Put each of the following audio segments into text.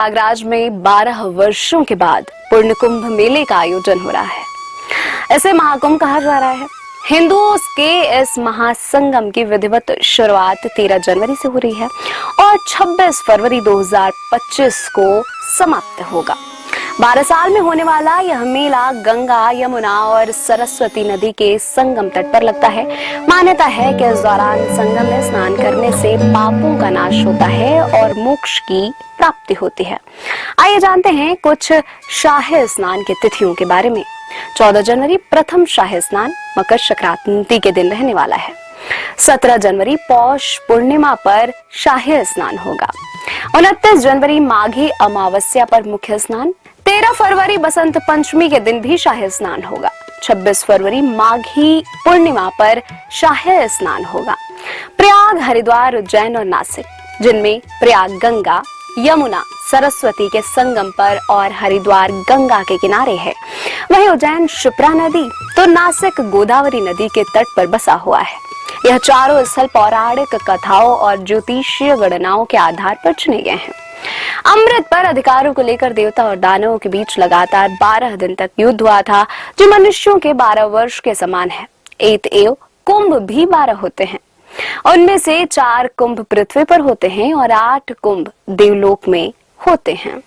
प्रयागराज में 12 वर्षों के बाद पूर्ण कुंभ मेले का आयोजन हो रहा है। इसे महाकुंभ कहा जा रहा है। हिंदुओं के इस महासंगम की विधिवत शुरुआत 13 जनवरी से हो रही है और 26 फरवरी 2025 को समाप्त होगा। 12 साल में होने वाला यह मेला गंगा, यमुना और सरस्वती नदी के संगम तट पर लगता है। मान्यता है कि इस दौरान संगम में स्नान करने से पापों का नाश होता है और मोक्ष की प्राप्ति होती है। आइए जानते हैं कुछ शाही स्नान की तिथियों के बारे में। 14 जनवरी प्रथम शाही स्नान मकर संक्रांति के दिन रहने वाला है। 17 जनवरी पौष पूर्णिमा पर शाही स्नान होगा। 29 जनवरी माघी अमावस्या पर मुख्य स्नान। 13 फरवरी बसंत पंचमी के दिन भी शाही स्नान होगा। 26 फरवरी माघी पूर्णिमा पर शाही स्नान होगा। प्रयाग, हरिद्वार, उज्जैन और नासिक, जिनमें प्रयाग गंगा, यमुना, सरस्वती के संगम पर और हरिद्वार गंगा के किनारे है। वहीं उज्जैन शिप्रा नदी तो नासिक गोदावरी नदी के तट पर बसा हुआ है। यह चारों स्थल पौराणिक कथाओं और ज्योतिषीय गणनाओं के आधार पर चुने गए हैं। अमृत पर अधिकारों को लेकर देवता और दानवों के बीच लगातार 12 दिन तक युद्ध हुआ था, जो मनुष्यों के 12 वर्ष के समान है। एतएव कुंभ भी 12 होते हैं। उनमें से 4 कुंभ पृथ्वी पर होते हैं और 8 कुंभ देवलोक में होते हैं।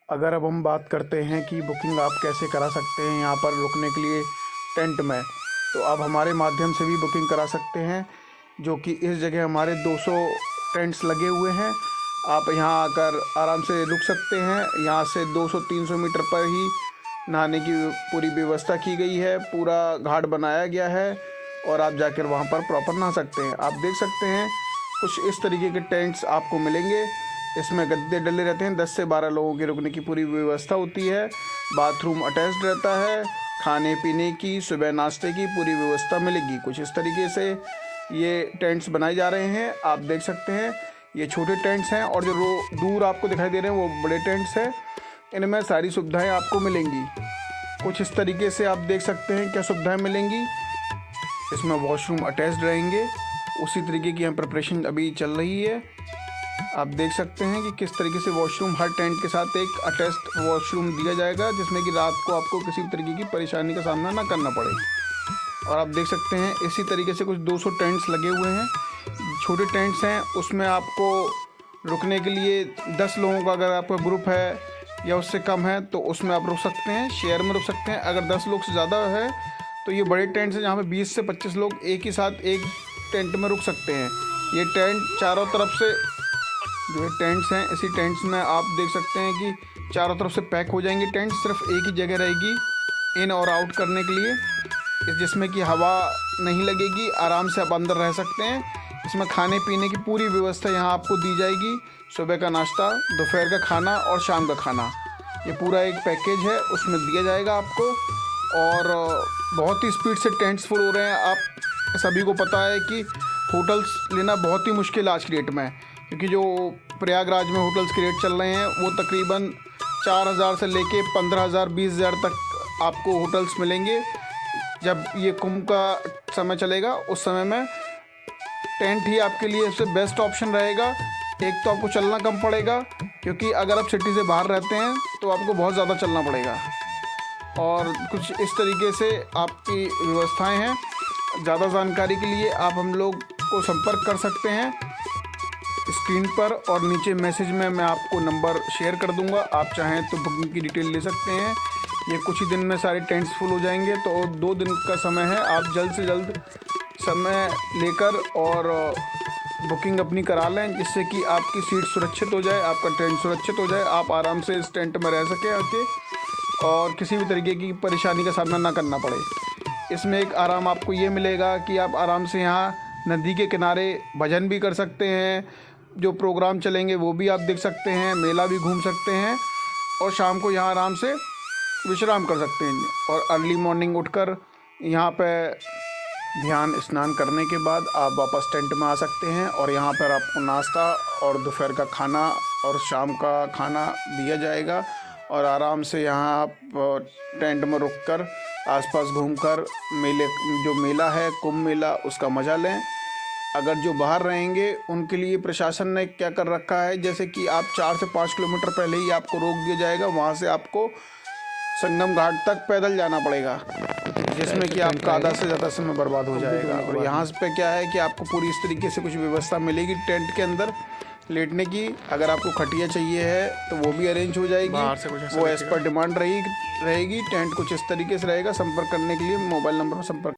अगर अब हम बात करते हैं कि बुकिंग आप कैसे करा सकते हैं यहाँ पर रुकने के लिए टेंट में, तो आप हमारे माध्यम से भी बुकिंग करा सकते हैं, जो कि इस जगह हमारे 200 टेंट्स लगे हुए हैं। आप यहाँ आकर आराम से रुक सकते हैं। यहाँ से 200-300 मीटर पर ही नहाने की पूरी व्यवस्था की गई है। पूरा घाट बनाया गया है और आप जाकर वहाँ पर प्रॉपर नहा सकते हैं। आप देख सकते हैं कुछ इस तरीके के टेंट्स आपको मिलेंगे। इसमें गद्दे डले रहते हैं। 10 से 12 लोगों के रुकने की पूरी व्यवस्था होती है। बाथरूम अटैच्ड रहता है। खाने पीने की, सुबह नाश्ते की पूरी व्यवस्था मिलेगी। कुछ इस तरीके से ये टेंट्स बनाए जा रहे हैं। आप देख सकते हैं ये छोटे टेंट्स हैं और जो दूर आपको दिखाई दे रहे हैं वो बड़े टेंट्स हैं। इनमें सारी सुविधाएं आपको मिलेंगी। कुछ इस तरीके से आप देख सकते हैं क्या सुविधाएं मिलेंगी। इसमें वॉशरूम अटैच्ड रहेंगे। उसी तरीके की यहाँ प्रिपरेशन अभी चल रही है। आप देख सकते हैं कि किस तरीके से वॉशरूम हर टेंट के साथ एक अटैच्ड वॉशरूम दिया जाएगा, जिसमें कि रात को आपको किसी भी तरीके की परेशानी का सामना ना करना पड़े। और आप देख सकते हैं इसी तरीके से कुछ 200 टेंट्स लगे हुए हैं। छोटे टेंट्स हैं, उसमें आपको रुकने के लिए 10 लोगों का अगर आपका ग्रुप है या उससे कम है तो उसमें आप रुक सकते हैं, शेयर में रुक सकते हैं। अगर 10 लोग से ज़्यादा है तो ये बड़े टेंट्स हैं जहाँ पे 20 से 25 लोग एक ही साथ एक टेंट में रुक सकते हैं। ये टेंट चारों तरफ से जो है टेंट्स हैं, इसी टेंट्स में आप देख सकते हैं कि चारों तरफ से पैक हो जाएंगे टेंट। सिर्फ एक ही जगह रहेगी इन और आउट करने के लिए, जिसमें कि हवा नहीं लगेगी। आराम से आप अंदर रह सकते हैं। इसमें खाने पीने की पूरी व्यवस्था यहाँ आपको दी जाएगी। सुबह का नाश्ता, दोपहर का खाना और शाम का खाना, ये पूरा एक पैकेज है, उसमें दिया जाएगा आपको। और बहुत ही स्पीड से टेंट्स फुल हो रहे हैं। आप सभी को पता है कि होटल्स लेना बहुत ही मुश्किल आज की डेट में, क्योंकि जो प्रयागराज में होटल्स के रेट चल रहे हैं वो तकरीबन 4,000 से लेके 15,000 20,000 तक आपको होटल्स मिलेंगे। जब ये कुंभ का समय चलेगा उस समय में टेंट ही आपके लिए सबसे बेस्ट ऑप्शन रहेगा। एक तो आपको चलना कम पड़ेगा, क्योंकि अगर आप सिटी से बाहर रहते हैं तो आपको बहुत ज़्यादा चलना पड़ेगा। और कुछ इस तरीके से आपकी व्यवस्थाएं हैं। ज़्यादा जानकारी के लिए आप हम लोग को संपर्क कर सकते हैं स्क्रीन पर, और नीचे मैसेज में मैं आपको नंबर शेयर कर दूंगा। आप चाहें तो बुकिंग की डिटेल ले सकते हैं। ये कुछ ही दिन में सारे टेंट्स फुल हो जाएंगे, तो 2 दिन का समय है। आप जल्द से जल्द समय लेकर और बुकिंग अपनी करा लें, जिससे कि आपकी सीट सुरक्षित हो जाए, आपका टेंट सुरक्षित हो जाए, आप आराम से इस टेंट में रह सकें आके और किसी भी तरीके की परेशानी का सामना ना करना पड़े। इसमें एक आराम आपको ये मिलेगा कि आप आराम से यहाँ नदी के किनारे भजन भी कर सकते हैं। जो प्रोग्राम चलेंगे वो भी आप देख सकते हैं, मेला भी घूम सकते हैं और शाम को यहाँ आराम से विश्राम कर सकते हैं। और अर्ली मॉर्निंग उठकर यहाँ पे ध्यान स्नान करने के बाद आप वापस टेंट में आ सकते हैं और यहाँ पर आपको नाश्ता और दोपहर का खाना और शाम का खाना दिया जाएगा। और आराम से यहाँ आप टेंट में रुककर आसपास घूमकर जो मेला है कुंभ मेला, उसका मज़ा लें। अगर जो बाहर रहेंगे उनके लिए प्रशासन ने क्या कर रखा है, जैसे कि आप 4 से 5 किलोमीटर पहले ही आपको रोक दिया जाएगा, वहाँ से आपको संगम घाट तक पैदल जाना पड़ेगा, जिसमें कि आपका आधा से ज़्यादा समय बर्बाद हो जाएगा। और यहाँ पे क्या है कि आपको पूरी इस तरीके से कुछ व्यवस्था मिलेगी टेंट के अंदर लेटने की। अगर आपको खटिया चाहिए है तो वो भी अरेंज हो जाएगी, वो एज पर डिमांड रहेगी। टेंट कुछ इस तरीके से रहेगा। संपर्क करने के लिए मोबाइल नंबर पर संपर्क